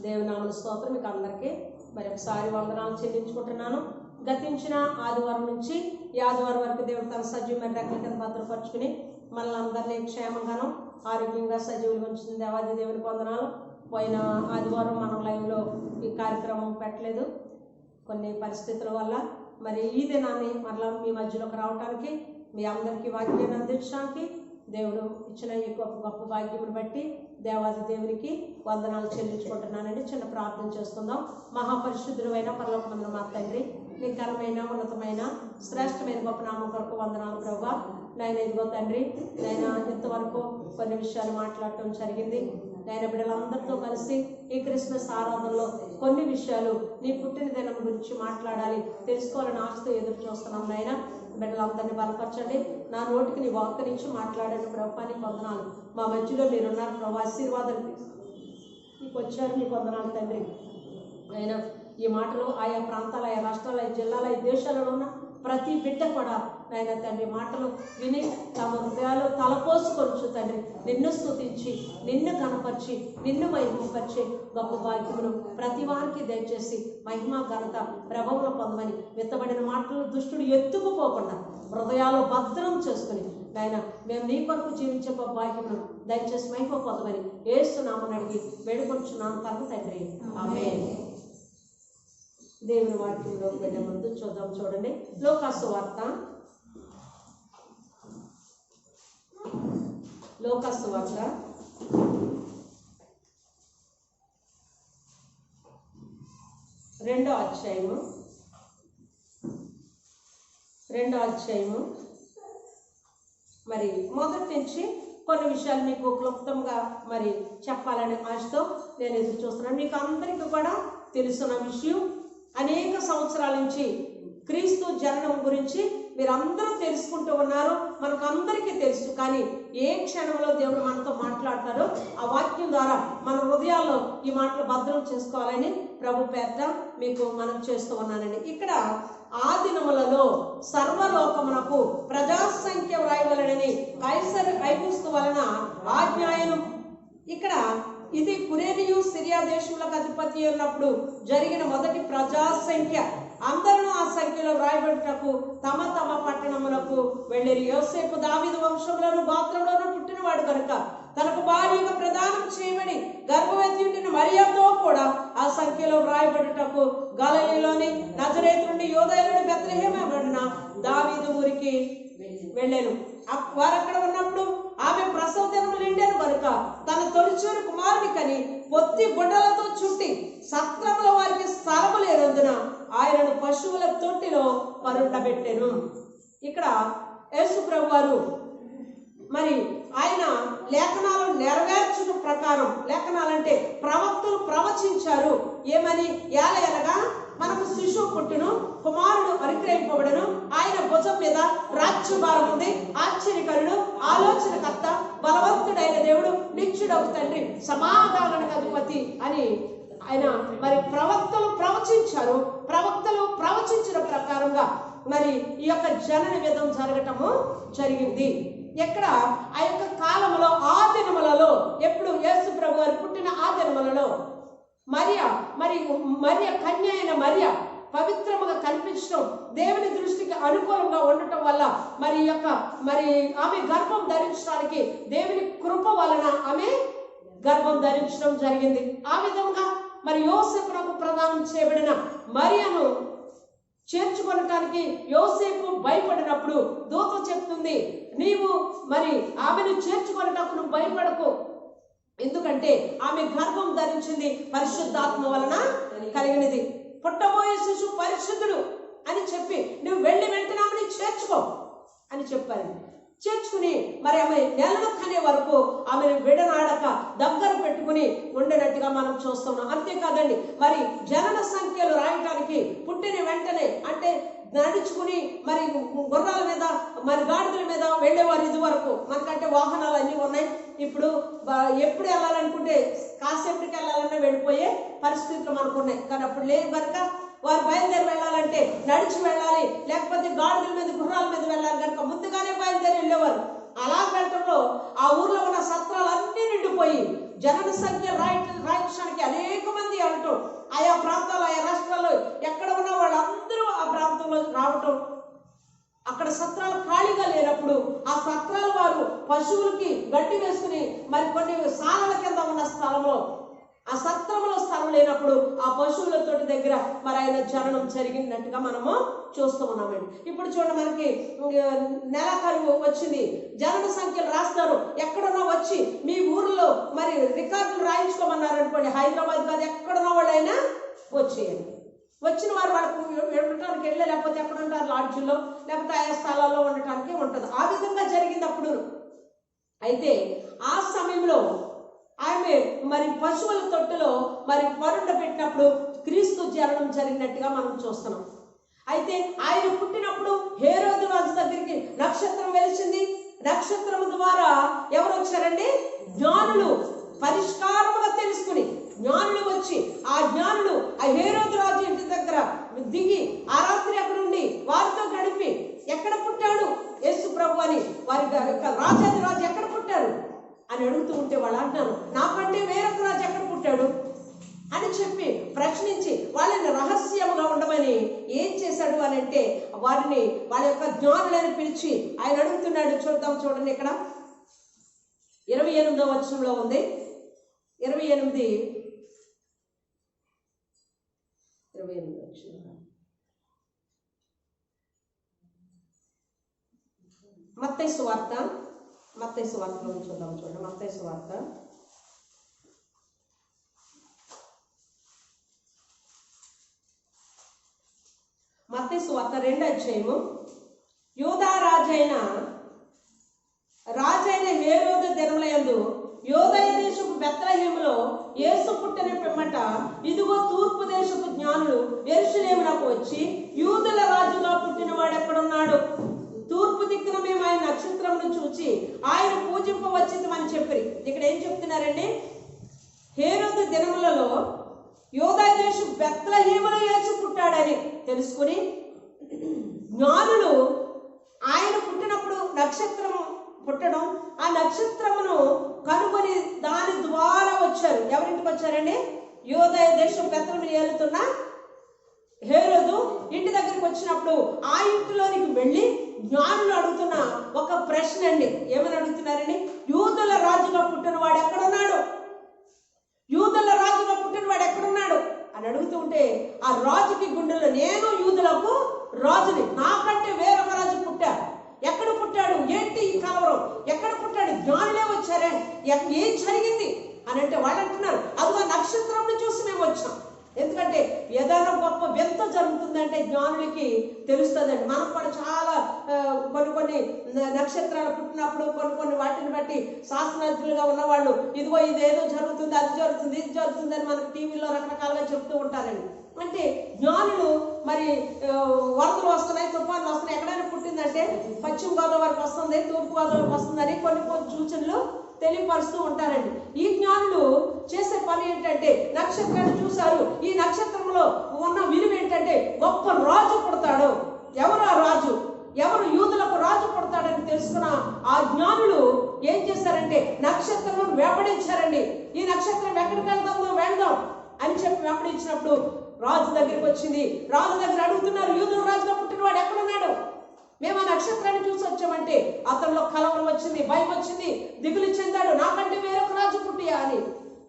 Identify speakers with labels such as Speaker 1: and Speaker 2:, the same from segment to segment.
Speaker 1: దేవుని నామమున స్తోత్రం. మీకు అందరికీ మరొకసారి వందనాలు చెల్లించుకుంటున్నాను. గతించిన ఆదివారం నుంచి ఈ ఆదివారం వరకు దేవుడు తన సజీవమైన రెక్కల కింద భద్రపరుచుకుని మనల్ని అందరినీ క్షేమంగాను ఆరోగ్యంగా సజీవులు ఉంచిన దేవాది దేవునికి వందనాలు. పోయిన ఆదివారం మనం లైవ్లో ఈ కార్యక్రమం పెట్టలేదు కొన్ని పరిస్థితుల వల్ల. మరి ఈ దినాన్ని మరలా మీ మధ్యలోకి రావడానికి, మీ అందరికీ వాక్యాన్ని అందించడానికి దేవుడు ఇచ్చిన ఈ గొప్ప భాగ్యమును బట్టి దేవాది దేవునికి వందనాలు చెల్లించుకుంటున్నానండి. చిన్న ప్రార్థన చేసుకుందాం. మహాపరిశుద్ధుడైన పరలోకమందున మా తండ్రి, నీ ఘనమైన ఉన్నతమైన శ్రేష్టమైన గొప్ప నామం కొరకు వందనాలు ప్రభువా. నాయన ఇదిగో తండ్రి, నాయన ఇంతవరకు కొన్ని విషయాలు మాట్లాడటం జరిగింది. నాయన బిడ్డలందరితో కలిసి ఈ క్రిస్మస్ ఆరాధనలో కొన్ని విషయాలు నీ పుట్టిన దినం గురించి మాట్లాడాలి, తెలుసుకోవాలని ఆశతో ఎదురు చూస్తున్నాం. నాయన బిడ్డలందరినీ బలపరచండి. నా నోటికి నీ వాక్కు నుంచి మాట్లాడండి ప్రభువానికి వందనాలు. మా మధ్యలో మీరున్నారు ప్రభు, ఆశీర్వాదాలు మీకు వచ్చారు, మీకు వందనాలు తండ్రి. అయినా ఈ మాటలు ఆయా ప్రాంతాల, ఆయా రాష్ట్రాల, ఆయా జిల్లాల, ఈ దేశాలలో ఉన్న ప్రతి బిడ్డ కూడా నాయన తండ్రి మాటలు విని తమ హృదయాలు తలపోసుకొచ్చు తండ్రి, నిన్ను స్తుతించి, నిన్ను కనపరిచి, నిన్ను మహిమపరిచే గొప్ప భాగ్యమును ప్రతి వారికి దయచేసి మహిమ ఘనత ప్రభావం పొందమని, విత్తబడిన మాటలు దుష్టుడు ఎత్తుకుపోకుండా హృదయాలు భద్రం చేసుకుని నాయన మేము నీ కొరకు జీవించే గొప్ప భాగ్యమును దయచేసి మహిమ పొందమని యేసు నామమున అడిగి వేడుకొంచున్నాను పరమ తండ్రి, ఆమేన్. దేవుని వాక్యంలోకి వెళ్ళే ముందు చూద్దాం. చూడండి, లోకాసు వార్త 2వ అధ్యాయము మరి మొదటి నుంచి కొన్ని విషయాలు మీకు క్లుప్తంగా మరి చెప్పాలనే ఆశతో నేను ఎదురు చూస్తున్నాను. మీకు అందరికీ కూడా తెలుసున్న విషయం, అనేక సంవత్సరాల నుంచి క్రీస్తు జననం గురించి మీరందరూ తెలుసుకుంటూ ఉన్నారు, మనకు అందరికీ తెలుసు. కానీ ఏ క్షణంలో దేవుడు మనతో మాట్లాడతారో ఆ వాక్యం ద్వారా మన హృదయాల్లో ఈ మాటలు భద్రం చేసుకోవాలని ప్రభు పేరిట మీకు మనం చేస్తూ ఉన్నానండి. ఇక్కడ ఆ దినములలో సర్వలోకమునకు ప్రజాసంఖ్య వ్రాయవలనని కైసరు ఐగుస్తు వలన ఆజ్ఞాయనం. ఇక్కడ ఇది కురేనియు సిరియా దేశములకు అధిపతి ఉన్నప్పుడు జరిగిన మొదటి ప్రజాసంఖ్య. అందరూ ఆ సంఖ్యలో వ్రాయబడుటకు తమ తమ పట్టణములకు వెళ్ళిరి. యోసేపు దావీదు వంశంలోను గోత్రంలోను పుట్టినవాడు కనుక తనకు భార్యగా ప్రదానం చేయబడి గర్భవతి ఉండిన మరియతో కూడా ఆ సంఖ్యలో వ్రాయబడుటకు గలిలయలోని నజరేతు నుండి యూదయలోని బెత్లెహేమబడిన దావీదు ఊరికి వెళ్ళాను. వారు అక్కడ ఉన్నప్పుడు ఆమె ప్రసవ దినములు నిండాను కనుక తన తొలిచూరు కుమారుని కని పొత్తి గుడ్డలతో చుట్టి సత్రముల వారికి స్థలము లేనందున ఆయనను పశువుల తొట్టిలో పరుండబెట్టెను. ఇక్కడ యేసు ప్రభు వారు మరి ఆయన లేఖనాలు నెరవేర్చుట ప్రకారం, లేఖనాలంటే ప్రవక్తలు ప్రవచించారు ఏమని, ఎలగా మనకు శిశువు పుట్టును, కుమారుడు అనుగ్రహింపబడును, ఆయన భుజం మీద రాజ్యభారం ఉంది, ఆశ్చర్యకరుడు, ఆలోచనకర్త, బలవంతుడైన దేవుడు, నిత్యుడగు తండ్రి, సమాధానానికి అధిపతి అని ఆయన మరి ప్రవక్తలు ప్రవచించారు. ప్రవక్తలు ప్రవచించిన ప్రకారంగా మరి ఈ యొక్క జనన విధం జరగటము జరిగింది. ఎక్కడ ఆ యొక్క కాలంలో, ఆ దినములలో, ఎప్పుడు యేసు ప్రభు వారు పుట్టిన ఆ దినములలో మరియ కన్య అయిన మరియ పవిత్రముగా కనిపించడం, దేవుని దృష్టికి అనుకూలంగా ఉండటం వల్ల మరి ఆమె గర్భం ధరించడానికి దేవుని కృప వలన ఆమె గర్భం ధరించడం జరిగింది. ఆ విధంగా మరి యోసేపునకు ప్రదానం చేయబడిన మరియను చేర్చుకొనటానికి యోసేపు భయపడినప్పుడు దూత చెప్తుంది, నీవు మరి ఆమెను చేర్చుకొనటకు నువ్వు భయపడకు, ఎందుకంటే ఆమె గర్భం ధరించింది పరిశుద్ధాత్మ వలన కలిగినది, పుట్టబోయే శిశువు పరిశుద్ధుడు అని చెప్పి నువ్వు వెంటనే ఆమెను చేర్చుకో అని చెప్పారు. చేర్చుకుని మరి ఆమె నెలలు కనే వరకు ఆమెను విడనాడక దగ్గర పెట్టుకుని ఉండేటట్టుగా మనం చూస్తున్నాం. అంతేకాదండి, మరి జనన సంఖ్యలు రాయటానికి పుట్టిన వెంటనే, అంటే నడుచుకుని మరి గుర్రాల మీద మరి గాడిదల మీద వెళ్ళేవారు. ఇది వరకు మనకంటే వాహనాలు అన్నీ ఉన్నాయి. ఇప్పుడు ఎప్పుడు వెళ్ళాలనుకుంటే కాసేపటికి వెళ్ళాలన్నా వెళ్ళిపోయే పరిస్థితులు మనకు ఉన్నాయి. కానీ అప్పుడు లేదు కనుక వారు బయలుదేరి వెళ్ళాలంటే నడిచి వెళ్ళాలి, లేకపోతే గాడిదల మీద గుర్రాల మీద వెళ్ళాలి కనుక ముందుగానే బయలుదేరి వెళ్ళేవారు. అలా వెళ్ళటంలో ఆ ఊర్లో ఉన్న సత్రాలు అన్నీ నిండిపోయి జనన సంఖ్య రాయించడానికి అనేక మంది పశువులకి గడ్డి వేసుకుని మరి కొన్ని సాలల కింద ఉన్న స్థలంలో, ఆ సత్రంలో స్థలం లేనప్పుడు ఆ పశువుల తోటి దగ్గర మరి ఆయన జననం జరిగినట్టుగా మనము చూస్తూ ఉన్నామండి. ఇప్పుడు చూడండి, మనకి నెలాఖరు వచ్చింది, జనన సంఖ్యలు రాస్తారు. ఎక్కడున్నా వచ్చి మీ ఊర్లో మరి రికార్డులు రాయించుకోమన్నారు అనుకోండి, హైదరాబాద్ కాదు ఎక్కడున్న వాళ్ళైనా వచ్చేయండి. వచ్చిన వారు వాళ్ళకు ఉండటానికి వెళ్ళే, లేకపోతే ఎక్కడ ఉంటారు లాడ్జిల్లో, లేకపోతే ఆయా స్థలాల్లో ఉండటానికి ఉంటుంది. ఆ విధంగా జరిగింది అప్పుడు. అయితే ఆ సమయంలో ఆమె మరి పశువుల తొట్టులో మరి పరుండ పెట్టినప్పుడు క్రీస్తు జననం జరిగినట్టుగా మనం చూస్తున్నాం. అయితే ఆయన పుట్టినప్పుడు హేరోదు రాజు దగ్గరికి నక్షత్రం వెలిసింది. నక్షత్రం ద్వారా ఎవరు వచ్చారండి? జ్ఞానులు. పరిష్కారముగా తెలుసుకుని జ్ఞానులు వచ్చి, ఆ జ్ఞానులు ఆ హేరోదు రాజు ఇంటి దగ్గర దిగి ఆ రాత్రి అక్కడ ఉండి వారితో గడిపి, ఎక్కడ పుట్టాడు యేసు ప్రభు అని, వారి రాజాది రాజు ఎక్కడ పుట్టారు అని అడుగుతూ ఉంటే వాళ్ళు అంటున్నారు, నాకంటే వేరొక రాజు ఎక్కడ పుట్టాడు అని చెప్పి ప్రశ్నించి వాళ్ళని రహస్యముగా ఉండమని ఏం చేశాడు అని అంటే, వారిని వాళ్ళ యొక్క జ్ఞానులని పిలిచి ఆయన అడుగుతున్నాడు. చూడండి, ఇక్కడ 28వ వచనంలో ఉంది. 28 మత్తయి సువార్త చూద్దాం. చూడండి, మత్తయి సువార్త 2వ అధ్యాయము. యూదా రాజైన హేరోదు దినములయందు యోదయ దేశపు బెత్లెహేములో యేసు పుట్టిన పిమ్మట ఇదిగో తూర్పు దేశపు జ్ఞానులు యెరూషలేమునకు వచ్చి, యూదుల రాజుగా పుట్టిన వాడు ఎక్కడున్నాడు? తూర్పు దిక్కున మేము ఆయన నక్షత్రమును చూచి ఆయన పూజింపవచ్చితమని చెప్పి. ఇక్కడ ఏం చెప్తున్నారండి? హేరోదు దినములలో యోదయ దేశపు బెత్లెహేములో యేసు పుట్టాడని తెలుసుకుని జ్ఞానులు ఆయన పుట్టినప్పుడు నక్షత్రం పుట్టడం, ఆ నక్షత్రమును కనుగొని దాని ద్వారా వచ్చారు. ఎవరింటికి వచ్చారండి? యోదయ దేశం బెత్లెహేమును ఏలుతున్న హేరోదు ఇంటి దగ్గరికి వచ్చినప్పుడు ఆ ఇంటిలోనికి వెళ్ళి జ్ఞానులు అడుగుతున్న ఒక ప్రశ్న అండి. ఏమని అడుగుతున్నారండి? యూదుల రాజుగా పుట్టిన వాడు ఎక్కడున్నాడు? యూదుల రాజుగా పుట్టిన వాడు ఎక్కడున్నాడు అని అడుగుతూ ఉంటే, ఆ రాజుకి గుండెలో, నేను యూదులకు రాజుని, నాకంటే వేరొక రాజు పుట్టాడు, ఎక్కడ పుట్టాడు, ఏంటి ఈ కలవరం, ఎక్కడ పుట్టాడు, జ్ఞానులే వచ్చారే, ఏం జరిగింది అని అంటే వాళ్ళు అంటున్నారు, అదిగో నక్షత్రం చూసి మేము వచ్చాం. ఎందుకంటే ఏదైనా గొప్ప వింత జరుగుతుందంటే జ్ఞానులకి తెలుస్తుందండి. మనం కూడా చాలా కొన్ని నక్షత్రాలు పుట్టినప్పుడు కొన్ని వాటిని బట్టి శాస్త్రజ్ఞులుగా ఉన్నవాళ్ళు ఇదిగో ఇదేదో జరుగుతుంది, అది జరుగుతుంది, ఇది జరుగుతుంది అని మనకు టీవీలో రకరకాలుగా చెప్తూ ఉంటారండి. అంటే జ్ఞానులు మరి వరదలు వస్తున్నాయి, తుఫాన్లు వస్తున్నాయి, ఎక్కడైనా పుట్టిందంటే పశ్చిమ గోదావరికి వస్తుంది, తూర్పు గోదావరికి వస్తుందని కొన్ని సూచనలు తెలియపరుస్తూ ఉంటారండి. ఈ జ్ఞానులు చేసే పని ఏంటంటే నక్షత్రాన్ని చూశారు. ఈ నక్షత్రంలో ఉన్న విలువ ఏంటంటే గొప్ప రాజు పుడతాడు. ఎవరు ఆ రాజు? ఎవరు యూదులకు రాజు పుడతాడని తెలుసుకున్న ఆ జ్ఞానులు ఏం చేశారంటే నక్షత్రం వెంబడించారండి. ఈ నక్షత్రం ఎక్కడికి వెళ్దాం అని చెప్పి వెంబడించినప్పుడు రాజు దగ్గరికి వచ్చింది. రాజు దగ్గర అడుగుతున్నారు, యూదుల రాజుగా పుట్టిన వాడు ఎక్కడున్నాడు? మేము ఆ నక్షత్రాన్ని చూసి వచ్చామంటే అతనిలో కలవరం వచ్చింది, భయం వచ్చింది, దిగులు చెందాడు, నాకంటే వేరొక రాజు పుట్టియా అని.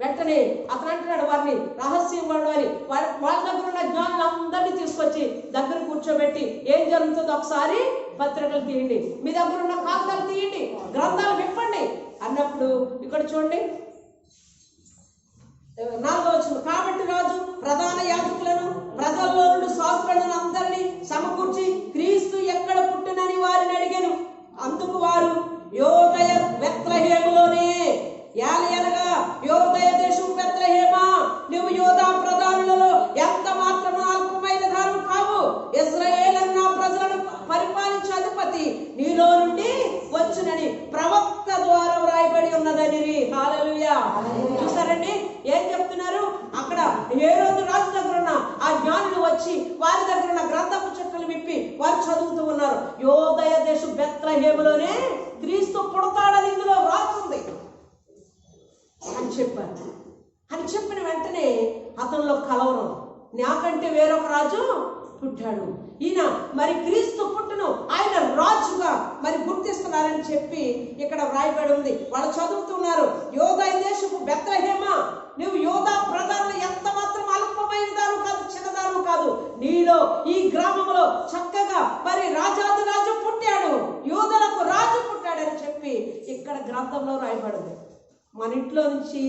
Speaker 1: వెంటనే అతను అంటున్నాడు, వారిని రహస్యం అని వాళ్ళ దగ్గర ఉన్న జ్ఞానులందరినీ తీసుకొచ్చి దగ్గర కూర్చోబెట్టి, ఏం జరుగుతుందో ఒకసారి పత్రికలు తీయండి, మీ దగ్గర ఉన్న కాగితాలు తీయండి, గ్రంథాలు విప్పండి అన్నప్పుడు ఇక్కడ చూడండి 4వ వచనం. కాబట్టి రాజు ప్రధాన యాజకులను ప్రజల్లో నుండి శాస్త్రులను అందరినీ సమకూర్చి క్రీస్తు ఎక్కడ పుట్టినని వారిని అడిగాను. అందుకు వారు యోదయ బెత్లెహేములోనే. ఏలయనగా యోదయ దేశం బెత్లెహేమా, నువ్వు యోధా ప్రధానులలో ఎంత మాత్రం అల్పమైన దారు కావు, ఇశ్రాయేలు నా ప్రజలను పరిపాలించే అధిపతి నీలో నుండి వచ్చునని ప్రవక్త ద్వారా వ్రాయబడి ఉన్నదని. హల్లెలూయా. చూసారండి ఏం చెప్తున్నారు? అక్కడ హేరోదు రాజు దగ్గర ఉన్న ఆ జ్ఞానులు వచ్చి వారి దగ్గర ఉన్న గ్రంథపు చుట్టలు విప్పి వారు చదువుతూ ఉన్నారు. యోదయ దేశం బెత్లెహేములోనే క్రీస్తు పుడతాడని ఇందులో రాస్తుంది అని చెప్పారు. అని చెప్పిన వెంటనే అతనిలో కలవరం, నాకంటే వేరొక రాజు పుట్టాడు. ఈయన మరి క్రీస్తు పుట్టును ఆయన రాజుగా మరి గుర్తిస్తున్నారని చెప్పి ఇక్కడ వ్రాయబడి ఉంది. వాళ్ళు చదువుతున్నారు, యోధా దేశపు బెత్లెహేమ, నువ్వు యోధా ప్రధానులు ఎంత మాత్రం అల్పమైన దాను కాదు, చిన్నదాను కాదు, నీలో ఈ గ్రామంలో చక్కగా మరి రాజాది రాజు పుట్టాడు, యోధులకు రాజు పుట్టాడని చెప్పి ఇక్కడ గ్రంథంలో రాయబడింది. మన ఇంట్లో నుంచి,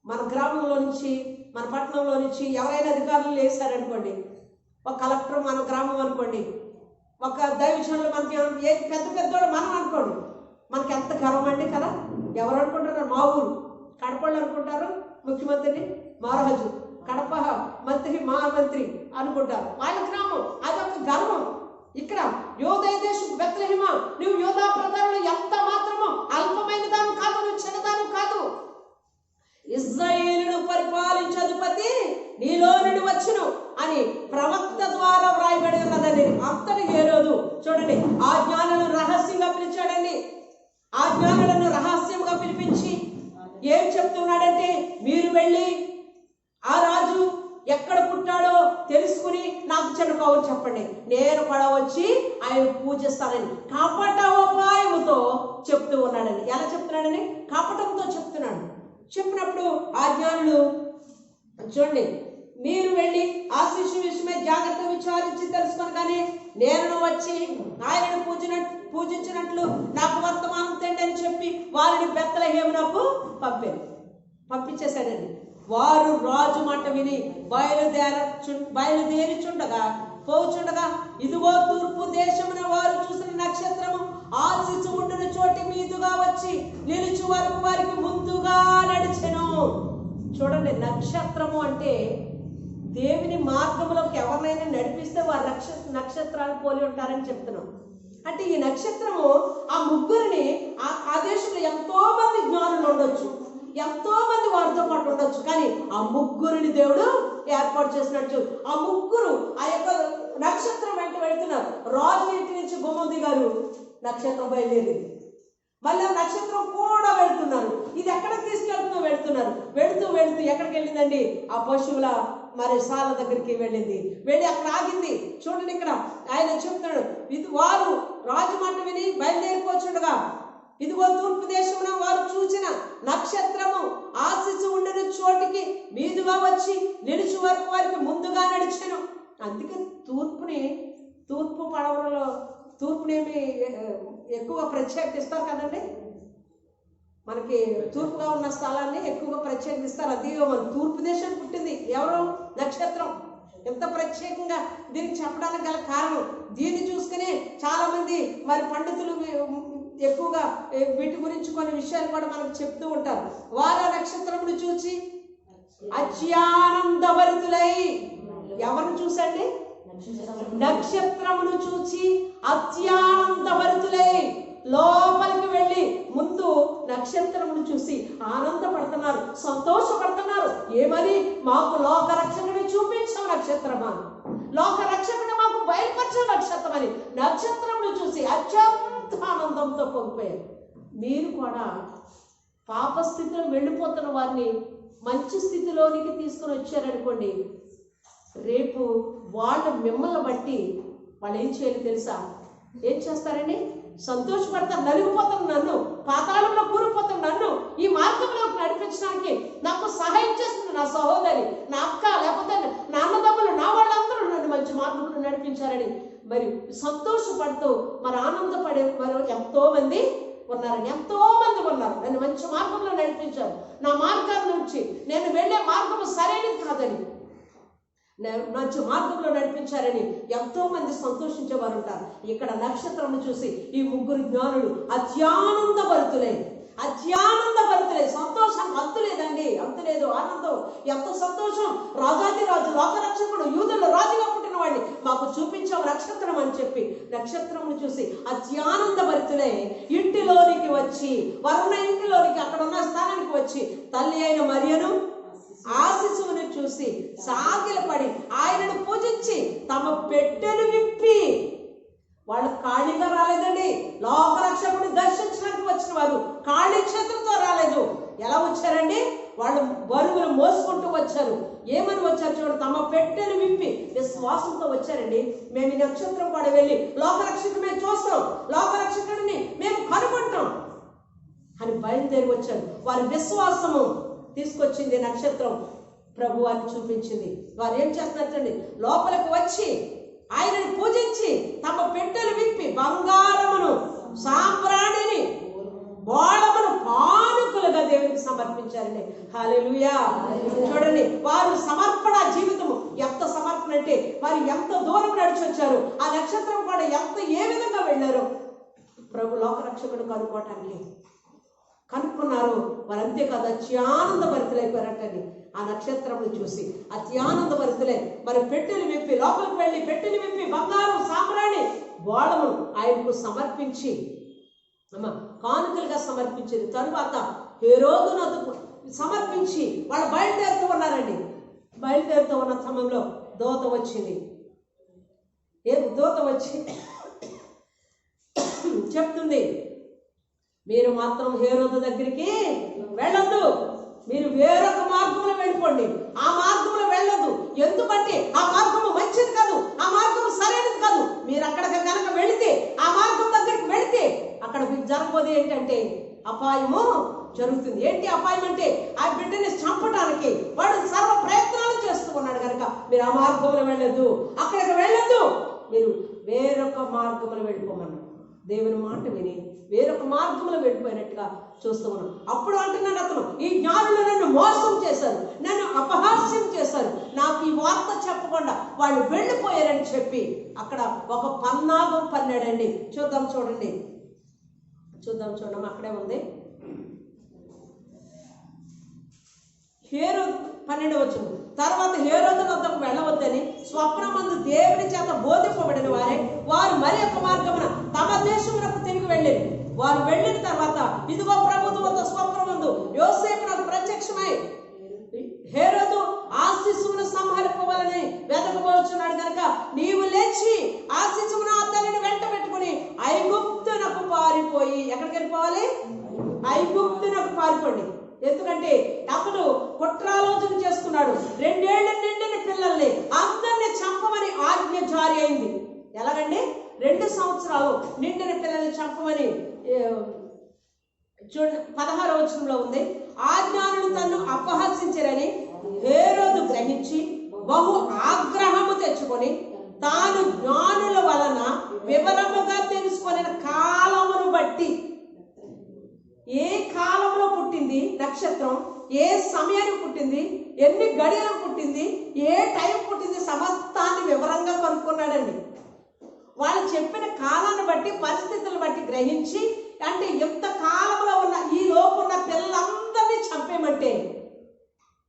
Speaker 1: మన గ్రామంలో నుంచి, మన పట్టణంలో నుంచి ఎవరైనా అధికారులు వేశారనుకోండి, ఒక కలెక్టర్ మన గ్రామం అనుకోండి, ఒక దైవజనులు మనకి ఏ పెద్ద పెద్దోడు మనం అనుకోండి, మనకి ఎంత గర్వం అండి కదా. ఎవరు అనుకుంటారు? మా ఊరు కడపళ్ళు అనుకుంటారు ముఖ్యమంత్రిని మహారాజు, కడప మంత్రి మహామంత్రి అనుకుంటారు, వాళ్ళ గ్రామం, అదొక గర్వం. ఇక్కడ యోధా దేశపు బెత్లెహేమ, నువ్వు యోధా ప్రధానులు ఎంత మాత్రమో అల్పమైన దాను కాదు, నువ్వు చిన్నదాను కాదు, ఇశ్రాయేలును పరిపాలించే అధిపతి నీలో నుండి వచ్చును అని ప్రవక్త ద్వారా వ్రాయబడి ఉన్నదని. అంతటి హేరోదు చూడండి, ఆ జ్ఞానులను రహస్యంగా పిలిచాడండి. ఆ జ్ఞానులను రహస్యంగా పిలిపించి ఏం చెప్తున్నాడంటే, మీరు వెళ్ళి ఆ రాజు ఎక్కడ పుట్టాడో తెలుసుకుని నాకు చిన్న కబురు చెప్పండి, నేను కూడా వచ్చి ఆయన పూజిస్తానని కపటోపాయముతో చెప్తూ ఉన్నాడని. ఎలా చెప్తున్నాడని? కపటంతో చెప్తున్నాడు. చెప్పినప్పుడు ఆ జ్ఞానులు చూడండి, మీరు వెళ్ళి ఆ శిశు విషయమై జాగ్రత్తగా విచారించి తెలుసుకొని కానీ నేను వచ్చి ఆయనను పూజించినట్లు నాకు వర్తమానం తెండి అని చెప్పి వారిని బెత్లెహేమునకు పంపించేశాడండి. వారు రాజు మాట విని బయలుదేరిచుండగా పోచుండగా ఇదిగో తూర్పు దేశమున వారు చూసిన నక్షత్రము ఆ శిశువు ఉండిన చోటి మీదుగా వచ్చి నిలుచు వరకు వారికి ముందుగా నడిచెను. చూడండి, నక్షత్రము అంటే దేవుని మార్గంలోకి ఎవరినైనా నడిపిస్తే వారు నక్షత్రాలు పోలి ఉంటారని చెప్తున్నాం. అంటే ఈ నక్షత్రము ఆ ముగ్గురిని ఆ దేశంలో ఎంతో మంది జ్ఞానులు ఉండొచ్చు, ఎంతో మంది వారితో పాటు ఉండొచ్చు, కానీ ఆ ముగ్గురిని దేవుడు ఏర్పాటు చేసినట్టు ఆ ముగ్గురు ఆ యొక్క నక్షత్రం వెంట వెళ్తున్నారు. రాజు ఇంటి నుంచి గుమ్మం దిగారు, నక్షత్రం బయలుదేరింది. మళ్ళీ ఆ నక్షత్రం కూడా వెళ్తున్నారు. ఇది ఎక్కడికి తీసుకెళ్తుందో వెళ్తున్నారు. వెళుతూ వెళుతూ ఎక్కడికి వెళ్ళిందండి? ఆ పశువుల మరి సాల దగ్గరికి వెళ్ళింది. వెళ్ళి అక్కడ ఆగింది. చూడండి, ఇక్కడ ఆయన చెప్తున్నాడు, ఇది వారు రాజు మాట విని బయలుదేరిపోచుండగా ఇదిగో తూర్పు దేశమున వారు చూసిన నక్షత్రము ఆ శిశువు ఉండిన చోటికి మీదుగా వచ్చి నిలిచి వరకు వారికి ముందుగా నడిచాను. అందుకే తూర్పు పడవలలో తూర్పునేమి ఎక్కువగా ప్రత్యేకిస్తారు కదండి. మనకి తూర్పుగా ఉన్న స్థలాన్ని ఎక్కువగా ప్రత్యేకిస్తారు. అది మన తూర్పు దేశం పుట్టింది ఎవరు? నక్షత్రం. ఎంత ప్రత్యేకంగా దీనికి చెప్పడానికి గల కారణం దీన్ని చూసుకుని చాలా మంది మరి పండితులు ఎక్కువగా వీటి గురించి కొన్ని విషయాలు కూడా మనకు చెప్తూ ఉంటారు. వారు నక్షత్రమును చూసి అత్యానందభరితులై, ఎవరిని చూసండి? నక్షత్రమును చూసి అత్యానందభరితులై లోపలికి వెళ్ళి ముందు నక్షత్రమును చూసి ఆనందపడుతున్నారు, సంతోషపడుతున్నారు. ఏమని? మాకు లోక రక్షకుని చూపించాం నక్షత్రమా, లోక రక్షకుని మాకు బయలుపరిచే నక్షత్రం అని నక్షత్రమును చూసి అత్యంత ఆనందంతో పొంగిపోయారు. మీరు కూడా పాప స్థితిలో వెళ్ళిపోతున్న వారిని మంచి స్థితిలోనికి తీసుకుని వచ్చారనుకోండి, రేపు వాళ్ళు మిమ్మల్ని బట్టి వాళ్ళు ఏం చేయాలి తెలుసా? ఏం చేస్తారండి? సంతోషపడతారు. నలిగిపోతాను, నన్ను పాతాళంలో కూలిపోతాను, నన్ను ఈ మార్గంలోకి నడిపించడానికి నాకు సహాయం చేస్తుంది నా సహోదరి, నా అక్క, లేకపోతే నా అన్నదమ్ములు, నా వాళ్ళందరూ నన్ను మంచి మార్గంలో నడిపించారని మరి సంతోషపడుతూ మరి ఆనందపడే మరి ఎంతో మంది ఉన్నారని, ఎంతో మంది ఉన్నారు. నన్ను మంచి మార్గంలో నడిపించారు, నా మార్గాల నుంచి నేను వెళ్ళే మార్గం సరైనది కాదని మంచి మార్గంలో నడిపించారని ఎంతో మంది సంతోషించేవారు ఉంటారు. ఇక్కడ నక్షత్రం చూసి ఈ ముగ్గురు జ్ఞానులు అత్యానందభరితులై సంతోషం అంతులేదండి, అంతులేదు. ఆనందం, ఎంత సంతోషం! రాజాది రాజు, లోకరక్షకుడు, యూదులు రాజుగా పుట్టిన వాడిని మాకు చూపించావు నక్షత్రం అని చెప్పి నక్షత్రమును చూసి అత్యానందభరితులై ఇంటిలోనికి వచ్చి, వరుణ ఇంటిలోనికి అక్కడ ఉన్న స్థానానికి వచ్చి తల్లి అయిన మరియను ఆ శిశువుని చూసి సాగిలపడి ఆయనను పూజించి తమ పెట్టెను విప్పి, వాళ్ళు ఖాళీగా రాలేదండి, లోకరక్షకుడిని దర్శించడానికి వచ్చిన వారు ఖాళీ చేతులతో రాలేదు. ఎలా వచ్చారండి? వాళ్ళు బరువులు మోసుకుంటూ వచ్చారు. ఏమని వచ్చారు చూడండి, తమ పెట్టెలు విప్పి విశ్వాసంతో వచ్చారండి. మేము ఈ నక్షత్రం కూడా వెళ్ళి లోకరక్షకుడు మేము చూస్తాం, లోకరక్షకుడిని మేము కనుగొంటాం అని బయలుదేరి వచ్చారు. వారి విశ్వాసము తీసుకొచ్చింది నక్షత్రం, ప్రభు వారిని చూపించింది. వారు ఏం చేస్తున్నారండి, లోపలికి వచ్చి ఆయనని పూజించి తమ పెట్టెలు విప్పి బంగారమును సాంబ్రాణిని బోళమును కానుకలుగా దేవునికి సమర్పించారండి. హల్లెలూయా. చూడండి, వారు సమర్పణ జీవితము. ఎంత సమర్పణ అంటే వారు ఎంత దూరం నడిచి వచ్చారు, ఆ నక్షత్రం కూడా ఏ విధంగా వెళ్ళారు ప్రభు లోకరక్షకుడు కనుక్కోవటానికి. కనుక్కున్నారు. వారు అంతేకాదు అత్యానందభరితులైపోయారటండి ఆ నక్షత్రంను చూసి. అత్యానందభరితులే మరి పెట్టెలు విప్పి లోపలికి వెళ్ళి పెట్టెలు విప్పి బంగారం సాంబ్రాణి బోళమును ఆయనకు సమర్పించి కానుకలుగా సమర్పించింది. తరువాత హేరోదునకు సమర్పించి వాళ్ళు బయలుదేరుతూ ఉన్నారండి. బయలుదేరుతూ ఉన్న సమయంలో దూత వచ్చింది. దూత వచ్చి చెప్తుంది, మీరు మాత్రం హేరోదు దగ్గరికి వెళ్ళొద్దు, మీరు వేరొక మార్గంలో వెళ్ళిపోండి, ఆ మార్గంలో వెళ్ళొద్దు. ఎందుకంటే ఆ మార్గము మంచిది కాదు, ఆ మార్గము సరైనది కాదు. మీరు అక్కడికి కనుక వెళితే, ఆ మార్గం దగ్గరికి వెళితే అక్కడ మీకు జరగబోదు ఏంటంటే అపాయము జరుగుతుంది. ఏంటి అపాయం అంటే, ఆ బిడ్డని చంపడానికి వాడు సర్వ ప్రయత్నాలు చేస్తూ ఉన్నాడు కనుక మీరు ఆ మార్గంలో వెళ్ళొద్దు, అక్కడికి వెళ్ళొద్దు, మీరు వేరొక మార్గంలో వెళ్ళిపోమన్నాడు. దేవుని మాట విని వేరొక మార్గంలో వెళ్ళిపోయినట్టుగా చూస్తూ ఉన్నాం. అప్పుడు అంటున్నాడు అతను, ఈ జ్ఞానులు నన్ను మోసం చేశారు, నన్ను అపహాస్యం చేశారు, నాకు ఈ వార్త చెప్పకుండా వాళ్ళు వెళ్ళిపోయారని చెప్పి అక్కడ ఒక పన్నాగం పన్నాడండి. చూడండి అక్కడే ఉంది. హేరోదు 12వ వచనం, తర్వాత హేరోదు వద్దకు వెళ్ళవద్దని స్వప్నమందు దేవుని చేత బోధింపబడిన వారు మరి ఒక మార్గమున తమ దేశమునకు తిరిగి వెళ్ళారు. వారు వెళ్ళిన తర్వాత ఇదిగో ప్రభుత్వ స్వప్నమందు యోసేపునకు ప్రత్యక్షమై హేరోదు ఆ శిశువును సంహరింపవాలని వెతకబోచున్నాడు కనుక నీవు లేచి ఆ శిశువును అతనిని వెంట పెట్టుకుని ఐగుప్తునకు పారిపోయి. ఎక్కడికి వెళ్ళిపోవాలి? ఐగుప్తునకు పారిపోండి. ఎందుకంటే అతడు కుట్రాలోచన చేస్తున్నాడు. 2 ఏళ్ల నిండిన పిల్లల్ని అందరినీ చంపమని ఆజ్ఞ జారీ అయింది. ఎలాగండి? 2 సంవత్సరాలు నిండిన పిల్లల్ని చంపమని చూడండి 16వ వచనంలో ఉంది. ఆ జ్ఞానులు తన్ను అపహసించరని హేరోదు గ్రహించి బహు ఆగ్రహము తెచ్చుకొని తాను జ్ఞానుల వలన వివరముగా తెలుసుకునే కాలమును బట్టి, ఏ కాలంలో పుట్టింది నక్షత్రం, ఏ సమయానికి పుట్టింది, ఎన్ని గడియలకు పుట్టింది, ఏ టైం పుట్టింది, సమస్తాన్ని వివరంగా కనుక్కున్నాడండి. వాళ్ళు చెప్పిన కాలాన్ని బట్టి పరిస్థితులను బట్టి గ్రహించి, అంటే ఎంత కాలంలో ఉన్న ఈ లోపు ఉన్న పిల్లలందరినీ చంపేయమంటే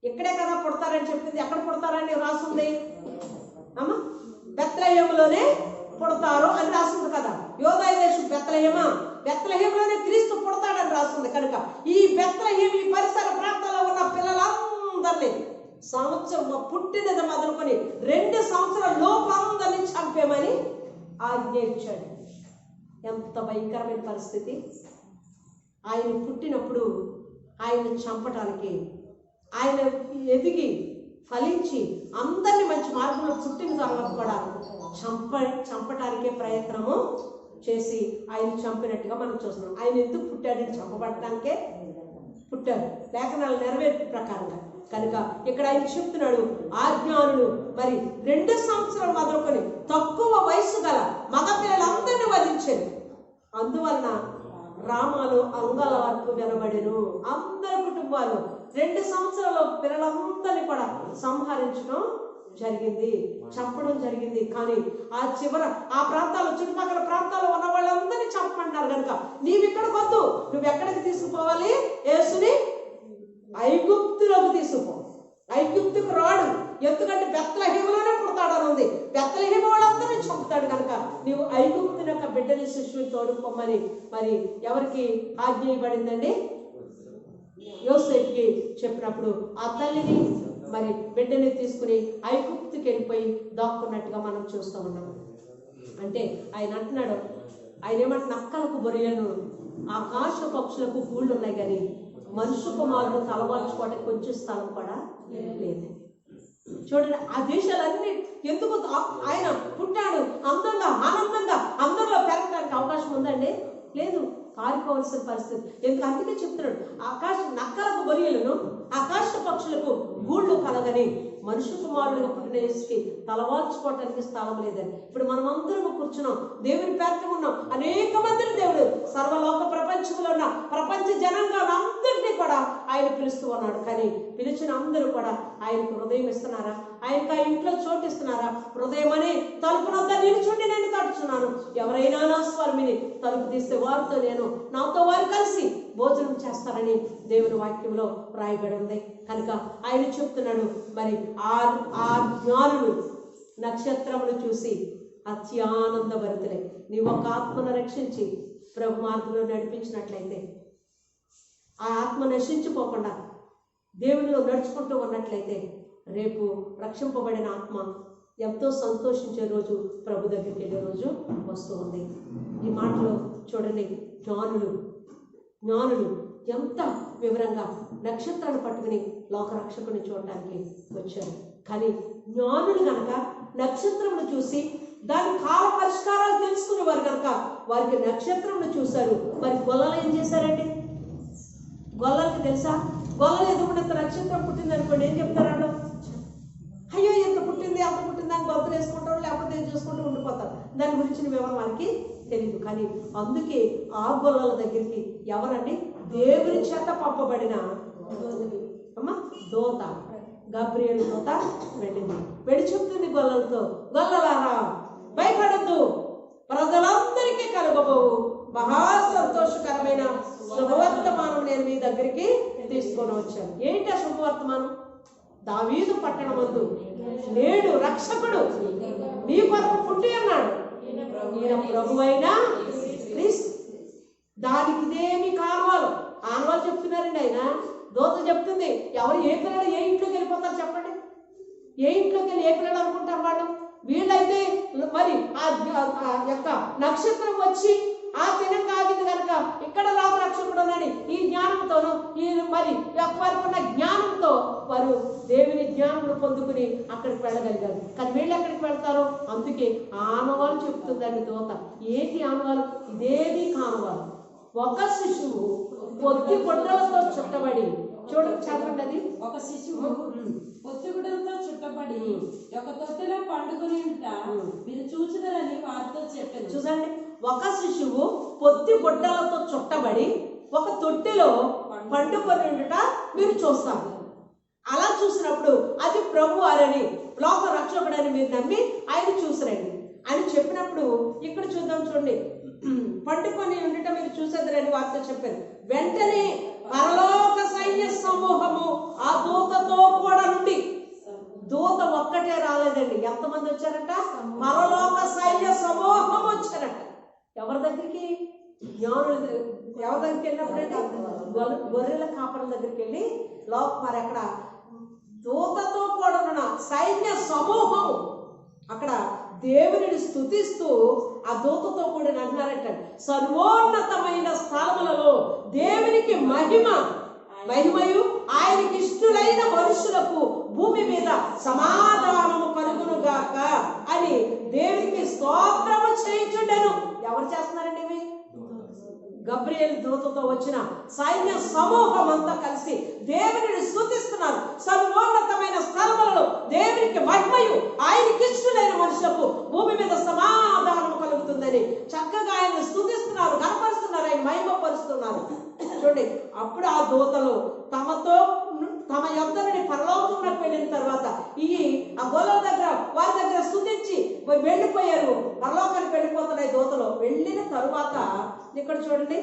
Speaker 1: ఇక్కడే కదా పుడతారని చెప్పింది. ఎక్కడ పుడతారని రాసుంది అమ్మా? బెత్లెహేములోనే పుడతారు అని రాసింది కదా. యోదాయ దేశం బెత్లెహేమా, బెత్లెహేములోనే క్రీస్తు పుడతాడని రాస్తుంది. కనుక ఈ బెత్లెహేము ఈ పరిసర ప్రాంతాల్లో ఉన్న పిల్లలందరినీ సంవత్సరం పుట్టినది మొదలుకొని 2 సంవత్సరాల లోపు అందరినీ చంపేమని ఆజ్ఞ ఇచ్చాడు. ఎంత భయంకరమైన పరిస్థితి! ఆయన పుట్టినప్పుడు ఆయన చంపటానికి, ఆయన ఎదిగి ఫలించి అందరినీ మంచి మార్గంలో పుట్టిన తర్వాత కూడా చంపటానికే ప్రయత్నము చేసి ఆయన చంపినట్టుగా మనం చూస్తున్నాం. ఆయన ఎందుకు పుట్టాడని చంపబడటానికే పుట్టాడు, లేఖనాలు నెరవేర్పు ప్రకారంగా. కనుక ఇక్కడ ఆయన చెప్తున్నాడు, ఆ జ్ఞానులు మరి 2 సంవత్సరాలు మొదలుకొని తక్కువ వయసు గల మగ పిల్లలందరినీ వధించారు. అందువలన రామాలు అంగల వరకు వినబడెను. అందరి కుటుంబాలు 2 సంవత్సరాల పిల్లలందరినీ కూడా సంహరించడం జరిగింది, చంపడం జరిగింది. కానీ ఆ చివర ఆ ప్రాంతాలు చుట్టుపక్కల ప్రాంతాల్లో ఉన్న వాళ్ళందరినీ చంపమంటారు కనుక నీవు ఇక్కడికి వద్దు, నువ్వు ఎక్కడికి తీసుకుపోవాలి? యేసుని ఐగుప్తులోకి తీసుకుపో. ఐగుప్తుకు రాడు, ఎందుకంటే బెత్లెహేములోనే పుడతాడని ఉంది. బెత్లెహేము వాళ్ళందరినీ చంపుతాడు కనుక నీవు ఐగుప్తుని యొక్క బిడ్డని శిశువుని తోడుకోమని మరి ఎవరికి ఆజ్ఞ ఇవ్వబడిందండి? యోసేపుకి చెప్పినప్పుడు ఆ తల్లిని మరి బిడ్డని తీసుకుని ఐగుప్తుకి వెళ్ళిపోయి దాక్కున్నట్టుగా మనం చూస్తూ ఉన్నాం. అంటే ఆయన అంటున్నాడు, ఆయన ఏమంటే నక్కలకు బొరియలను ఆకాశ పక్షులకు గూళ్ళు ఉన్నాయి కానీ మనుషు కుమారుడు తలవాల్చుకోవడానికి కొంచెం స్థలం కూడా లేదండి. చూడండి, ఆ దేశాలన్నీ ఎందుకు ఆయన పుట్టాడు అందంగా ఆనందంగా అందరిలో పెరగడానికి అవకాశం ఉందండి? లేదు, పారిపోవలసిన పరిస్థితి. ఎందుకు? అందుకే చెప్తున్నాడు, ఆకాశ నక్కలకు గొర్రెలను ఆకాశ పక్షులకు గూళ్ళు కలగని మనుషు కుమారుడిగా పుట్టిన యేసుకి తలవాల్చుకోవటానికి స్థలం లేదని. ఇప్పుడు మనం అందరం కూర్చున్నాం, దేవుని పేరుతో ఉన్నాం. అనేక మందిని దేవుడు సర్వలోక ప్రపంచంలో ఉన్న ప్రపంచ జనాంగాన్ని అందరినీ కూడా ఆయన పిలుస్తూ ఉన్నాడు. కానీ పిలిచిన అందరూ కూడా ఆయనకు హృదయం ఇస్తున్నారా? ఆయనకు ఆ ఇంట్లో చోటు ఇస్తున్నారా? హృదయం అనే తలుపునొద్ద నిలుచుండి నేను తడుచున్నాను, ఎవరైనా నా స్వామిని తలుపు తీస్తే వారితో నేను, నాతో వారు కలిసి భోజనం చేస్తారని దేవుని వాక్యంలో రాయబడి ఉంది. కనుక ఆయన చెప్తున్నాడు, మరి ఆ జ్ఞానులు నక్షత్రములు చూసి అత్యానందభరితులై నీవు ఒక ఆత్మను రక్షించి ప్రభు మార్గంలో నడిపించినట్లయితే, ఆ ఆత్మ నశించిపోకుండా దేవునిలో నడుచుకుంటూ ఉన్నట్లయితే, రేపు రక్షింపబడిన ఆత్మ ఎంతో సంతోషించే రోజు ప్రభు దగ్గరికి వెళ్ళే రోజు వస్తూ ఉంది. ఈ మాటలో చూడండి, జ్ఞానులు ఎంత వివరంగా నక్షత్రాలు పట్టుకుని లోకరక్షకుని చూడటానికి వచ్చారు. కానీ జ్ఞానులు కనుక నక్షత్రమును చూసి దాని కాల పరిష్కారాలు తెలుసుకునేవారు కనుక వారికి నక్షత్రమును చూశారు. మరి గొల్లలు ఏం చేశారండి? గొల్లలకి తెలుసా? గొల్లలు ఎదుగునంత నక్షత్రం పుట్టింది అనుకోండి, ఏం చెప్తారండి? అయ్యో ఎంత పుట్టింది, అంత పుట్టింది అని గొప్పలు వేసుకుంటారు, లేకపోతే ఏం చేసుకుంటూ ఉండిపోతారు. దాని గురించిన వివరం వారికి తెలియదు. కానీ అందుకే ఆ గొల్లల దగ్గరికి ఎవరండి? దేవుని చేత పంపబడిన దూత, గబ్రియల్ దూత వెళ్ళింది. వెళ్ళి చెప్తుంది గొల్లలతో, గొల్లలారా భయపడద్దు, ప్రజలందరికీ కలగబోవు మహా సంతోషకరమైన శుభవర్తమానం నేను మీ దగ్గరికి తీసుకొని వచ్చాను. ఏంటి ఆ శుభవర్తమానం? దావీదు పట్టణమందు నేడు రక్షకుడు నీ కొరకు పుట్టి అన్నాడు, ఈయన ప్రభువైన క్రీస్తు. దానికి ఇదేమి ఆనవాలు చెప్తున్నారండి. ఆయన దూత చెప్తుంది. ఎవరు ఏ పిల్లలు ఏ ఇంట్లోకి వెళ్ళిపోతారు చెప్పండి? ఏ ఇంట్లోకి వెళ్ళి ఏ పిల్లలు అనుకుంటారు వాళ్ళు? వీళ్ళైతే మరి ఆ యొక్క నక్షత్రం వచ్చి ఆ దినం కాగింది కనుక ఇక్కడ లోకరక్షకుడు ఉన్నాడు, ఈ జ్ఞానంతోనూ ఈ మరి వారికి ఉన్న జ్ఞానంతో వారు దేవుని జ్ఞానం పొందుకుని అక్కడికి వెళ్ళగలిగారు. కానీ వీళ్ళు ఎక్కడికి వెళ్తారు? అందుకే ఆనవాలు చెప్తుందండి దూత. ఏంటి ఆనవాలు? ఇదేది కానవాలు. ఒక శిశువు పొత్తి గుడ్డలతో చుట్టబడి, చూడండి చదవండి అది.
Speaker 2: ఒక శిశువు పొత్తి గుడ్డలతో చుట్టబడి ఒక తొట్టెలో పండుకొని మీరు చూచుదరని వారితో చెప్పారు.
Speaker 1: చూడండి, ఒక శిశువు పొత్తి గుడ్డలతో చుట్టబడి ఒక తొట్టెలో పండుకొని ఉండుట మీరు చూస్తారు. అలా చూసినప్పుడు అది ప్రభు వారని, లోక రక్షకుడని మీరు నమ్మి ఆయన చూసిరండి అని చెప్పినప్పుడు ఇక్కడ చూద్దాం. చూడండి, పండుకొని ఉండటం మీరు చూసేద్దరని వారితో చెప్పారు. వెంటనే పరలోక సైన్య సమూహము ఆ దూతతో కూడా నుండి, దూత ఒక్కటే రాలేదండి, ఎంతమంది వచ్చారట? పరలోక సైన్య సమూహం వచ్చారట. ఎవరి దగ్గరికి? జ్ఞానుల ఎవరి దగ్గరికి వెళ్ళినప్పుడంటే గొర్రెల కాపరం దగ్గరికి వెళ్ళి మరి అక్కడ దూతతో కూడా ఉన్న సైన్య సమూహం అక్కడ దేవుని స్తుతిస్తూ ఆ దూతతో కూడా అంటున్నారంట, సర్వోన్నతమైన స్థలములలో దేవునికి మహిమయు ఆయనకి ఇష్టలైన మనుషులకు భూమి మీద సమాధానము కలుగునుగాక అని దేవునికి స్తోత్రము చేయించుండెను. ఎవరు చేస్తున్నారండి ఇవి? గబ్రియల్ దూతతో వచ్చిన సైన్య సమూహం అంతా కలిసి దేవుని స్తుతిస్తున్నారు. సర్వోన్నతమైన స్థలములలో దేవునికి మహిమయు ఆయనకి ఇష్టలైన మనుషులకు భూమి మీద సమాధానం కలుగుతుందని చక్కగా ఆయన స్తుతిస్తున్నారు, కనపరుస్తున్నారు, ఆయన మహిమపరుస్తున్నారు. చూడండి, అప్పుడు ఆ దూతలు తమ యొద్ద నుండి పరలోకంలోకి వెళ్ళిన తర్వాత ఆ గొల్లల దగ్గర వారి దగ్గర స్తుతించి వెళ్ళిపోయారు. పరలోకానికి వెళ్ళిపోతున్నాయి దూతలు. వెళ్ళిన తరువాత ఇక్కడ చూడండి,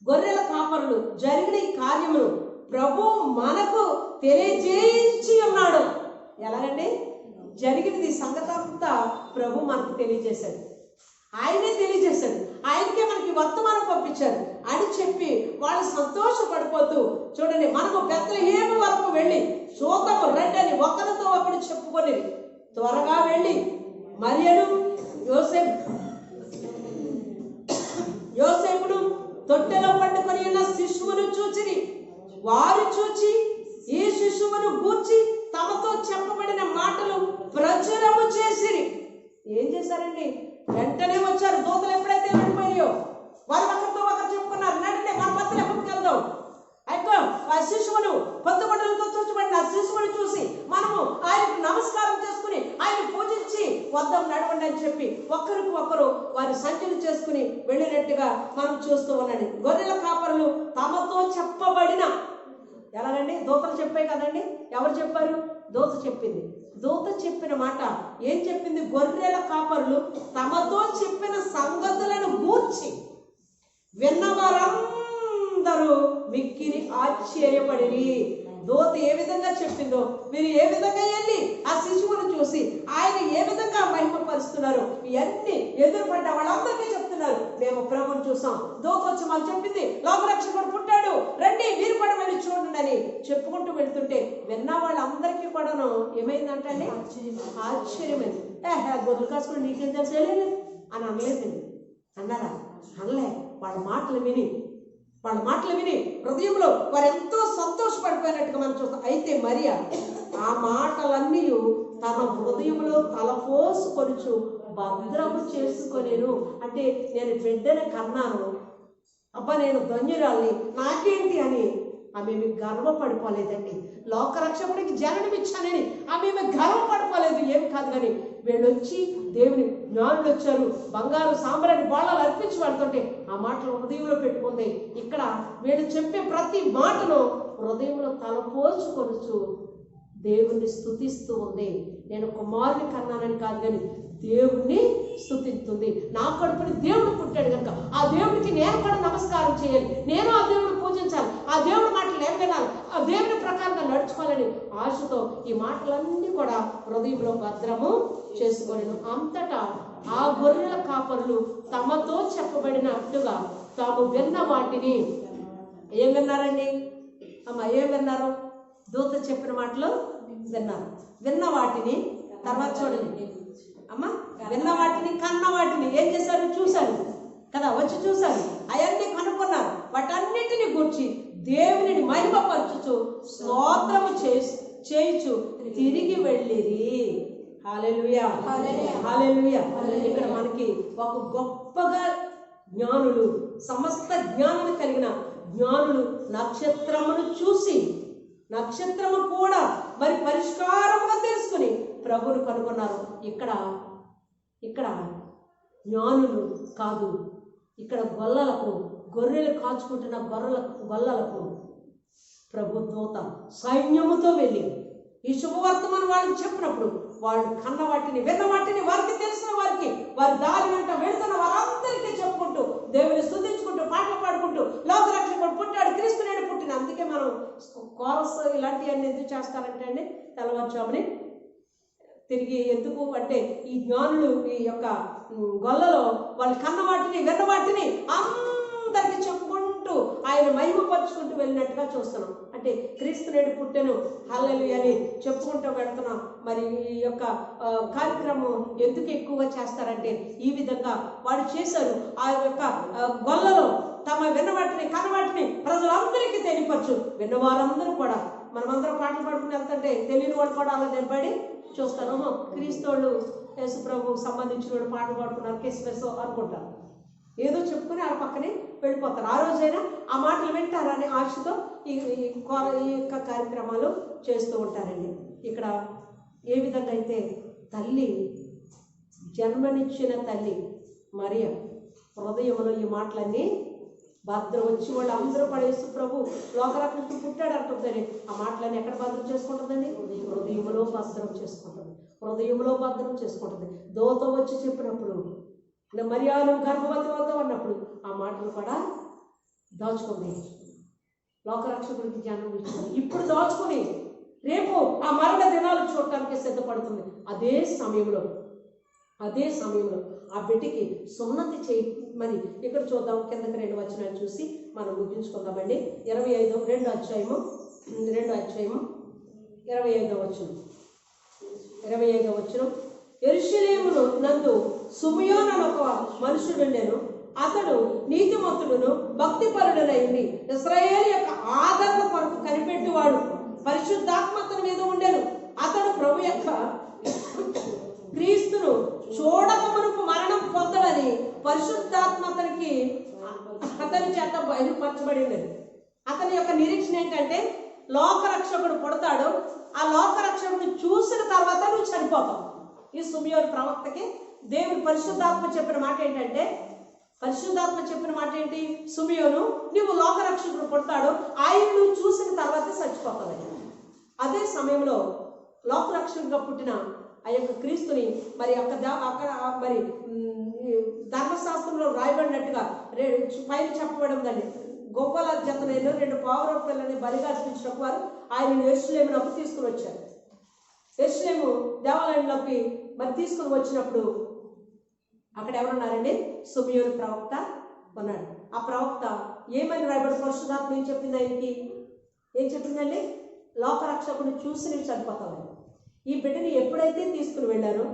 Speaker 1: గొర్రెల కాపరులు జరిగిన ఈ కార్యమును ప్రభు మనకు తెలియజేయించి ఉన్నాడు. ఎలాగండి జరిగినది? సంగతి అంతా ప్రభు మనకు తెలియజేశాడు. ఆయనే తెలియజేశాడు, ఆయనకే మనకి వర్తమానం పంపించారు అని చెప్పి వాళ్ళు సంతోషపడిపోతూ, చూడండి, మనము బెత్లెహేము వరకు వెళ్ళి చూద్దాము రండి అని ఒకరితో ఒకరు చెప్పుకొని త్వరగా వెళ్ళి మరియను యోసేపును తొట్టెలో పండుకొని ఉన్న శిశువు శిశువును చూచిరి. వారు చూచి ఈ శిశువును గూర్చి తమతో చెప్పబడిన మాటలు ప్రచురము చేసిరి. ఏం చేశారండి? వెంటనే వచ్చారు. దూతలు ఎప్పుడైతే వెళ్ళిపోయాయో వారు ఒకరితో ఒకరు చెప్పుకున్నారు, నడినే మన బెత్లెహేముకి వెళ్దాం. అయితే ఆ శిశువును పొద్దుబడులతో చూచబడిన ఆ శిశువును చూసి మనము ఆయనకు నమస్కారం చేసుకుని ఆయన పూజించి వద్దాం, నడవండి అని చెప్పి ఒకరికి ఒకరు వారి సంఖ్యలు చేసుకుని వెళ్ళినట్టుగా మనం చూస్తూ ఉన్నాడు. గొర్రెల కాపరులు తమతో చెప్పబడిన, ఎలాగండి? దూతలు చెప్పాయి కదండి. ఎవరు చెప్పారు? దూత చెప్పింది. దూత చెప్పిన మాట ఏం చెప్పింది? గొర్రెల కాపరులు తమతో చెప్పిన సంగతులను గూర్చి విన్నవారందరూ మిక్కిలి ఆశ్చర్యపడిరి. దూత ఏ విధంగా చెప్పిందో, మీరు ఏ విధంగా వెళ్ళి ఆ శిశువును చూసి ఆయన ఏ విధంగా మహిమపరుస్తున్నారు, ఇవన్నీ ఎదురుపడ్డ వాళ్ళందరికీ చెప్తున్నారు, మేము ప్రభుని చూసాం. దూత వచ్చి మాకు చెప్పింది, లోకరక్షకుడు పుట్టాడు, రండి మీరు కూడా వెళ్ళి చూడండి అని చెప్పుకుంటూ వెళ్తుంటే విన్న వాళ్ళందరికీ కూడాను ఏమైందంటే ఆశ్చర్యమైంది. గొర్రెలు కాసుకుని నీకేం తెలిసేలేదు అని అనలేదండి. అన్నారా? అనలే. వాళ్ళ మాటలు విని హృదయంలో వారు ఎంతో సంతోషపడిపోయినట్టుగా మనం చూస్తాం. అయితే మరియా ఆ మాటలన్నీ తన హృదయంలో తలపోసుకొనుచు భద్రము చేసుకొనేను. అంటే నేను బిడ్డని కన్నాను, అబ్బా నేను ధన్యురాల్ని, నాకేంటి అని ఆమె గర్వపడిపోలేదండి. లోకరక్షకుడికి జననమిచ్చానని ఆమె గర్వపడిపోలేదు. ఏం కాదు. కానీ వీళ్ళొచ్చి దేవుని జ్ఞానులు వచ్చారు, బంగారు సాంబ్రాన్ని బాణాలు అర్పించి పడుతుంటే ఆ మాటలు హృదయంలో పెట్టుకుంది. ఇక్కడ వీళ్ళు చెప్పే ప్రతి మాటను హృదయంలో తలపోల్చుకొనుచు దేవుణ్ణి స్తుతిస్తూ ఉంది. నేను కుమారుని కన్నానని కాదు, కానీ దేవుణ్ణి స్తుతిస్తుంది. నా కడుపుని దేవుడు పుట్టాడు కనుక ఆ దేవుడికి నేను కూడా నమస్కారం చేయాలి, నేను ఆ దేవుడిని పూజించాలి, ఆ దేవుడి మాటలు నేను వినాలి, ఆ దేవుని ప్రకారంగా నడుచుకోవాలని ఆశతో ఈ మాటలన్నీ కూడా హృదయంలో భద్రము చేసుకోలేను. అంతటా ఆ గొర్రెల కాపరులు తమతో చెప్పబడినట్టుగా తాము విన్న వాటిని ఏం విన్నారండి? అమ్మ ఏం విన్నారు? దూత చెప్పిన మాటలు విన్నారు. విన్న వాటిని తర్వాత చూడండి అమ్మ, విన్న వాటిని కన్న వాటిని ఏం చేశారు? చూశారు కదా, వచ్చి చూశారు, అవన్నీ కనుక్కున్నారు. వాటన్నిటిని గూర్చి దేవుని మహిమపరచుచు స్తోత్రము చేయుచు తిరిగి వెళ్ళిరి. హల్లెలూయా, హల్లెలూయా. ఇక్కడ మనకి ఒక గొప్పగా జ్ఞానులు, సమస్త జ్ఞానం కలిగిన జ్ఞానులు నక్షత్రమును చూసి, నక్షత్రము కూడా మరి పరిష్కారముగా తెలుసుకుని ప్రభువును కనుగొన్నారు. ఇక్కడ జ్ఞానులు కాదు, ఇక్కడ గొర్రెలు కాచుకుంటున్న గొల్లలకు ప్రభు దూత సైన్యముతో వెళ్ళి ఈ శుభవర్తమానం వాళ్ళకి చెప్పినప్పుడు వాళ్ళు కన్న వాటిని విన్న వాటిని వారికి తెలిసిన వారికి వారి దారి వెంట వెళుతున్న వారందరికీ చెప్పుకుంటూ దేవుని స్తుతించుకుంటూ పాటలు పాడుకుంటూ లోకరక్షకుడు పుట్టాడు, క్రీస్తు నేడు పుట్టిన. అందుకే మనం కోరస్ ఇలాంటివన్నీ ఎందుకు చేస్తారంటే అండి, తెల్లవారుజాముని తిరిగి ఎందుకు అంటే ఈ జ్ఞానులు ఈ యొక్క గొల్లలో వాళ్ళు కన్న వాటిని విన్న వాటిని అందరికీ చెప్పుకుంటూ ఆయన మహిమపరుచుకుంటూ వెళ్ళినట్టుగా చూస్తున్నాం. అంటే క్రీస్తు నేడు పుట్టెను హల్లెలూయా అని చెప్పుకుంటూ వెళ్తున్నాం. మరి ఈ యొక్క కార్యక్రమం ఎందుకు ఎక్కువగా చేస్తారంటే ఈ విధంగా వాడు చేశారు. ఆ యొక్క గొల్లలో తమ విన్నవాటిని కన్నవాటిని ప్రజలందరికీ తెలియపరచు. విన్నవారందరూ కూడా మనమందరం పాటలు పాడుకుని వెళ్తుంటే తెలియని వాడు కూడా అలా నిలబడి చూస్తాను. క్రీస్తోళ్ళు యేసు ప్రభువుకు సంబంధించిన వాడు పాటలు పాడుకున్నారు కేసులో అనుకుంటారు, ఏదో చెప్పుకుని ఆ పక్కనే వెళ్ళిపోతారు. ఆ రోజైనా ఆ మాటలు వింటారనే ఆశతో ఈ యొక్క కార్యక్రమాలు చేస్తూ ఉంటారండి. ఇక్కడ ఏ విధంగా అయితే తల్లి, జన్మనిచ్చిన తల్లి మరియ హృదయంలో ఈ మాటలన్నీ భద్రం వచ్చి వాళ్ళు అందరూ పడేస్తూ ప్రభు లోకరక్షకుడు పుట్టాడు అంటుందని ఆ మాటలన్నీ ఎక్కడ భద్రం చేసుకుంటుందండి? హృదయంలో భద్రం చేసుకుంటుంది, హృదయంలో భద్రం చేసుకుంటుంది. దూత వచ్చి చెప్పినప్పుడు మరియాను గర్భవతి అవుతాం అన్నప్పుడు ఆ మాటలు కూడా దాచుకుంది. లోకరక్షకుడికి జన్మ ఇచ్చింది, ఇప్పుడు దాచుకుని రేపు ఆ మరణ దినాలు చూడటానికి సిద్ధపడుతుంది. అదే సమయంలో ఆ బిడ్డకి సున్నతి చేయి. మరి ఇక్కడ చూద్దాం, కిందకి 2 వచనాలు చూసి మనం ముగించుకుందామండి. 25 అధ్యాయము 25వ వచనం. యెరూషలేమును నందు సిమియోను అనే ఒక మనుషుడు ఉండెను. అతడు నీతిమంతుడును భక్తిపరుడునైంది ఇశ్రాయేలు యొక్క ఆదరణ కొరకు కనిపెట్టువాడు. పరిశుద్ధాత్మ అతని మీద ఉండెను. అతడు ప్రభు యొక్క క్రీస్తును చూడక మునుపు మరణం పొందడని పరిశుద్ధాత్మ అతని చేత బయలుపరచబడి ఉండేది. అతని యొక్క నిరీక్షణ ఏంటంటే లోకరక్షకుడు పుడతాడు, ఆ లోకరక్షకుడు చూసిన తర్వాత నువ్వు చనిపోతావు. ఈ సిమియోను ప్రవక్తకి దేవుని పరిశుద్ధాత్మ చెప్పిన మాట ఏంటంటే, పరిశుద్ధాత్మ చెప్పిన మాట ఏంటి? సిమియోను, నువ్వు లోకరక్షకుడు పుడతాడు, ఆయన నువ్వు చూసిన తర్వాత చచ్చిపోతావు. అదే సమయంలో లోకరక్షకుడిగా పుట్టిన ఆ యొక్క క్రీస్తుని మరి అక్కడ మరి ధర్మశాస్త్రంలో రాయబడినట్టుగా పైన చెప్పబడిందండి. గొప్పల జతనైన 2 పావుర పిల్లని బలిగా అర్పించిన వారు ఆయన యెరూషలేమునకు తీసుకుని వచ్చారు. యెరూషలేము దేవాలయంలోకి మరి తీసుకుని వచ్చినప్పుడు అక్కడ ఎవరున్నారండి? సిమియోను ప్రవక్త ఉన్నాడు. ఆ ప్రవక్త ఏమని రాయబడి పరిశుద్ధాత్మ ఏం చెప్పింది ఆయనకి? ఏం చెప్పిందండి? లోకరక్షకుని చూసి నేను చనిపోతాను. ఈ బిడ్డని ఎప్పుడైతే తీసుకుని వెళ్ళారో,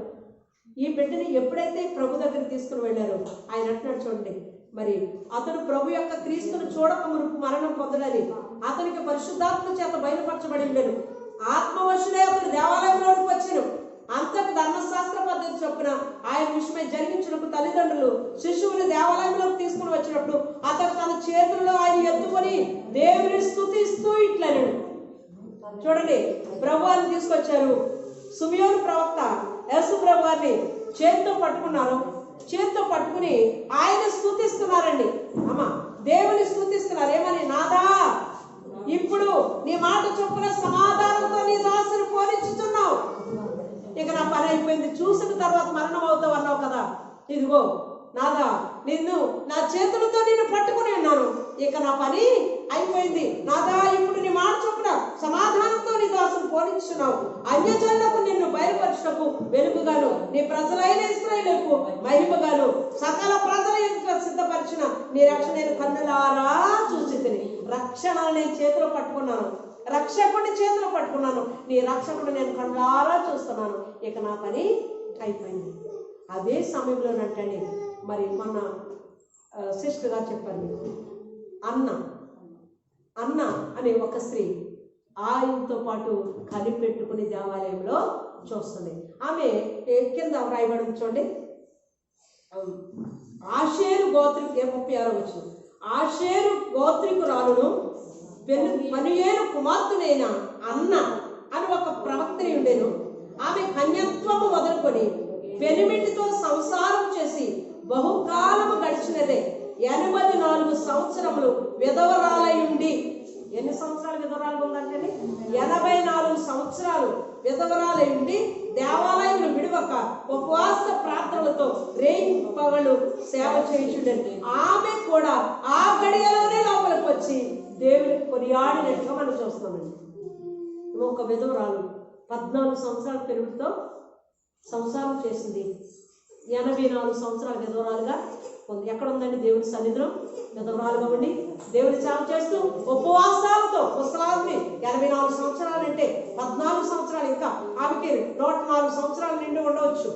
Speaker 1: ఈ బిడ్డని ఎప్పుడైతే ప్రభు దగ్గరికి తీసుకుని వెళ్ళారో ఆయన అంటున్నాడు చూడండి, మరి అతడు ప్రభు యొక్క క్రీస్తును చూడక మునుపు మరణం పొందడని అతనికి పరిశుద్ధాత్మ చేత బయలుపరచబడి ఉండేను. ఆత్మవశుడే అతడు దేవాలయంలోకి వచ్చాను. అంతటి ధర్మశాస్త్ర పద్ధతి చొప్పున ఆయన విషయమై జరిగించినప్పుడు తల్లిదండ్రులు శిశువుని దేవాలయంలోకి తీసుకుని వచ్చినప్పుడు అతడు తన చేతుల్లో ఆయన ఎత్తుకొని దేవుని స్తుతిస్తూ ఇట్లన్నాడు. చూడండి, ప్రభువాన్ని తీసుకొచ్చారు. సిమియోను ప్రవక్త యేసు ప్రభువాన్ని చేతితో పట్టుకున్నారు. చేతితో పట్టుకుని ఆయన స్తుతిస్తున్నారండి. అమ్మ, దేవుని స్తుతిస్తున్నారు. ఏమని? నాదా, ఇప్పుడు నీ మాట చొప్పున సమాధానంతో నీ దాసుని పోనిచ్చుతున్నావు. ఇక నా పని అయిపోయింది, చూసిన తర్వాత మరణం అవుతావు అన్నావు కదా, ఇదిగో నాదా, నిన్ను నా చేతులతో నేను పట్టుకుని ఉన్నాను, ఇక నా పని అయిపోయింది. నాదా, ఇప్పుడు నీ మాట చొప్పున సమాధానంతో నీ దాసును పోనిచ్చున్నావు. అన్యజనులకు నిన్ను బయలుపరచుటకు వెలుగుగాను, నీ ప్రజలైన ఇశ్రాయేలుకు మహిమగాను, సకల ప్రజల ఎదుట సిద్ధపరిచిన నీ రక్షణ నేను కన్నులారా చూసి తిని. రక్షణ నేను చేతిలో పట్టుకున్నాను, రక్షకుడి చేతిలో పట్టుకున్నాను, నీ రక్షకుడు నేను కన్నులారా చూస్తున్నాను, ఇక నా పని అయిపోయింది. అదే సమయంలోనంటండి మరి మొన్న సిస్టర్ గారు చెప్పారు, అన్న అనే ఒక స్త్రీ ఆయనతో పాటు కనిపెట్టుకుని దేవాలయంలో చూస్తుంది. ఆమె కింద రాయబడి చూడండి, ఆషేరు గోత్రికు 36 వచ్చు. ఆషేరు గోత్రికురాలును పనియేలు కుమార్తెనైన అన్న అని ఒక ప్రవక్తని ఉండేను. ఆమె కన్యత్వము వదులుకొని పెనిమిటితో సంసారం చేసి బహుకాలము గడిచినదే. 84 సంవత్సరములు విధవరాలై ఉండి, ఎన్ని సంవత్సరాలు విధవరాలు ఉందంటే 84 సంవత్సరాలు విధవరాలై ఉండి దేవాలయం విడవక ఉపవాస ప్రార్థనలతో రేయింపగలు సేవ చేయించుండేది. ఆమె కూడా ఆ గడియలోనే లోపలికి వచ్చి దేవుని కొనియాడినట్టుగా మనం చూస్తున్నామండి. ఒక విధవరాలు 14 సంవత్సరాల పెరుగుతో సంసారం చేసింది. 84 సంవత్సరాల విధవరాలుగా ఉంది. ఎక్కడ ఉందండి? దేవుని సన్నిధిలో విధవరాలుగా ఉండి దేవుని సేవ చేస్తూ ఉపవాసాలతో ముసలాంటి 84 సంవత్సరాలు అంటే 14 సంవత్సరాలు, ఇంకా ఆమెకి 104 సంవత్సరాలు నిండి ఉండవచ్చు.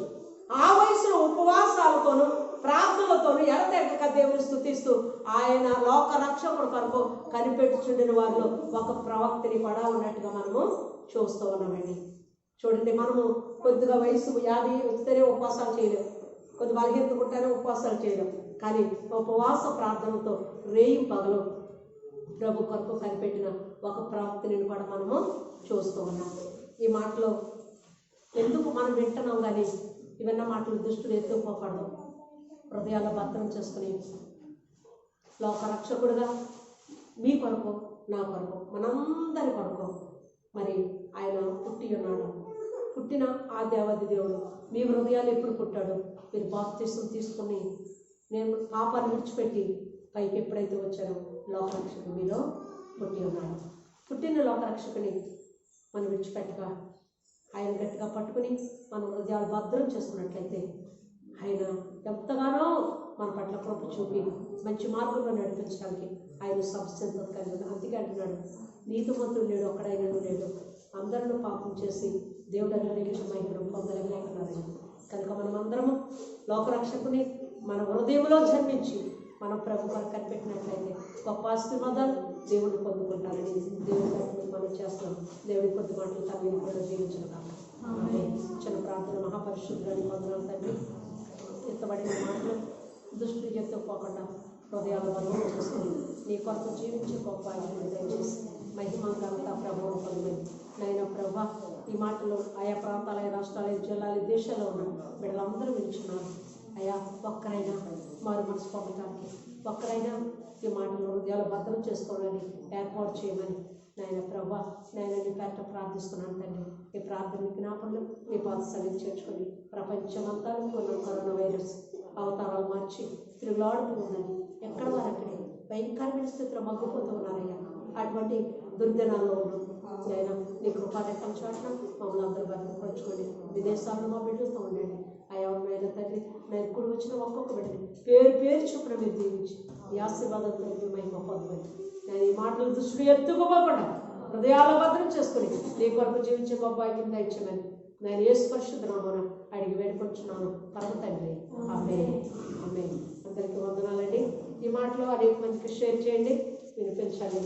Speaker 1: ఆ వయసులో ఉపవాసాలతోనూ ప్రార్థనలతోనూ ఎడతెగక దేవుని స్తుతిస్తూ ఆయన లోక రక్షకుడు కొరకు కనిపెట్టుచుండిన వారిలో ఒక ప్రవక్తని కూడా ఉన్నట్టుగా మనము చూస్తూ ఉన్నామండి. చూడండి, మనము కొద్దిగా వయసు 50 వస్తేనే ఉపవాసాలు చేయలేము, కొద్ది బలహీనతకుంటేనే ఉపవాసాలు చేయలేం. కానీ ఉపవాస ప్రార్థనతో రేయి పగలు ప్రభు కొరకు కనిపెట్టిన ఒక ప్రవక్తని కూడా మనము చూస్తూ ఉన్నాం. ఈ మాటలో ఎందుకు మనం వింటున్నాం, కానీ ఇవన్న మాటలు దుష్టులు ఎత్తుకుపోకూడదు. హృదయాల్లో భద్రం చేసుకుని లోకరక్షకుడుగా మీ కొరకు, నా కొరకు, మనందరి కొరకు మరి ఆయన పుట్టి ఉన్నాడు. పుట్టిన ఆ దేవాది దేవుడు మీ హృదయాలు ఎప్పుడు పుట్టాడు? మీరు బాప్తిసం తీసుకుని నేను పాపాన్ని విడిచిపెట్టి పైకి ఎప్పుడైతే వచ్చానో లోకరక్షకుడు మీలో పుట్టి ఉన్నాడు. పుట్టిన లోకరక్షకుని మనం విడిచిపెట్టగా ఆయన గట్టిగా పట్టుకుని మన హృదయాలు భద్రం చేసుకున్నట్లయితే ఆయన ఎంతగానో మన పట్ల కృప చూపి మంచి మార్గంలో నడిపించడానికి ఆయన సంసిద్ధత కలిగి. అందుకే అంటున్నాడు, నీతిమంతుడు లేడు, ఒక్కడైనా లేడు, అందరిలో పాపం చేసి దేవుడు అనుగ్రహించిన మహిమను పొందలేకపోతున్నారని. కనుక మనం అందరము లోకరక్షకుని మన హృదయంలో జన్మించి మనం ప్రభు కొరకు కనిపెట్టినట్లయితే గొప్ప ఆశీర్వాదాలు దేవుడు పొందుకుంటారని దేవుడు మనం చేస్తాం. దేవుడి కొద్ది మాటలు తల్లి కూడా జీవించడం కాదు. చిన్న ప్రార్థన. మహాపరిశుద్ధాన్ని పొందడం తండ్రి, ఎత్తబడిన మాటలు దుష్టి ఎత్తుకోకుండా హృదయాల వల్ల చేసుకుని నీ కొరకు జీవించే గొప్ప ఆజ్ఞలు దయచేసి మహిమాంగంత ప్రభావం పొందని నైనా ప్రభా ఈ మాటలు ఆయా ప్రాంతాల రాష్ట్రాలు జిల్లాలు దేశాల్లో ఉన్న వీళ్ళందరూ వింటున్నారు. అయ్యా ఒక్కరైనా మారు మనసు పొందడానికి, ఒక్కరైనా ఈ మాటలు హృదయాలు భద్రం చేసుకోవడానికి ఏర్పాటు చేయమని నాయన ప్రభా నేను నీ పేట ప్రార్థిస్తున్నాను తండ్రి. ఈ ప్రార్థన జ్ఞాపనలు నీ పాద సన్నిధి చేర్చుకొని ప్రపంచమంతా ఉన్న కరోనా వైరస్ అవతారాలు మార్చి తిరుగులాడుతూ ఉందని ఎక్కడ వారు అక్కడే భయంకరమైన స్థితిలో మగ్గిపోతూ ఉన్నారయ్యా. అటువంటి దుర్దినాల్లో ఉన్నాం అయినా నీ కృపారెక్కల చాటున మమ్మల్ని అందరూ భద్రపరచుకోండి. విదేశాల్లో మా బిడ్డలతో ఉండండి. అయా నాయన తండ్రి నేను ఇప్పుడు వచ్చిన ఒక్కొక్క బిడ్డని పేరు పేరు చొప్పున మీరు దీవించి ఈ ఆశీర్వాదంతో మహిమ పొందమని నేను ఈ మాటలు దృష్టి ఎత్తుకోకుండా హృదయాల భద్రం చేసుకుని నీ కొరకు జీవించే గొప్ప కింద ఇచ్చామని నేను యేసు పరిశుద్ధ నామమున అడిగి వేడుకొంచున్నాను పరమ తండ్రి. ఆమేన్. ఆమేన్. అందరికీ వందనాలండి. ఈ మాటలు అనేక మందికి షేర్ చేయండి, వినిపించండి.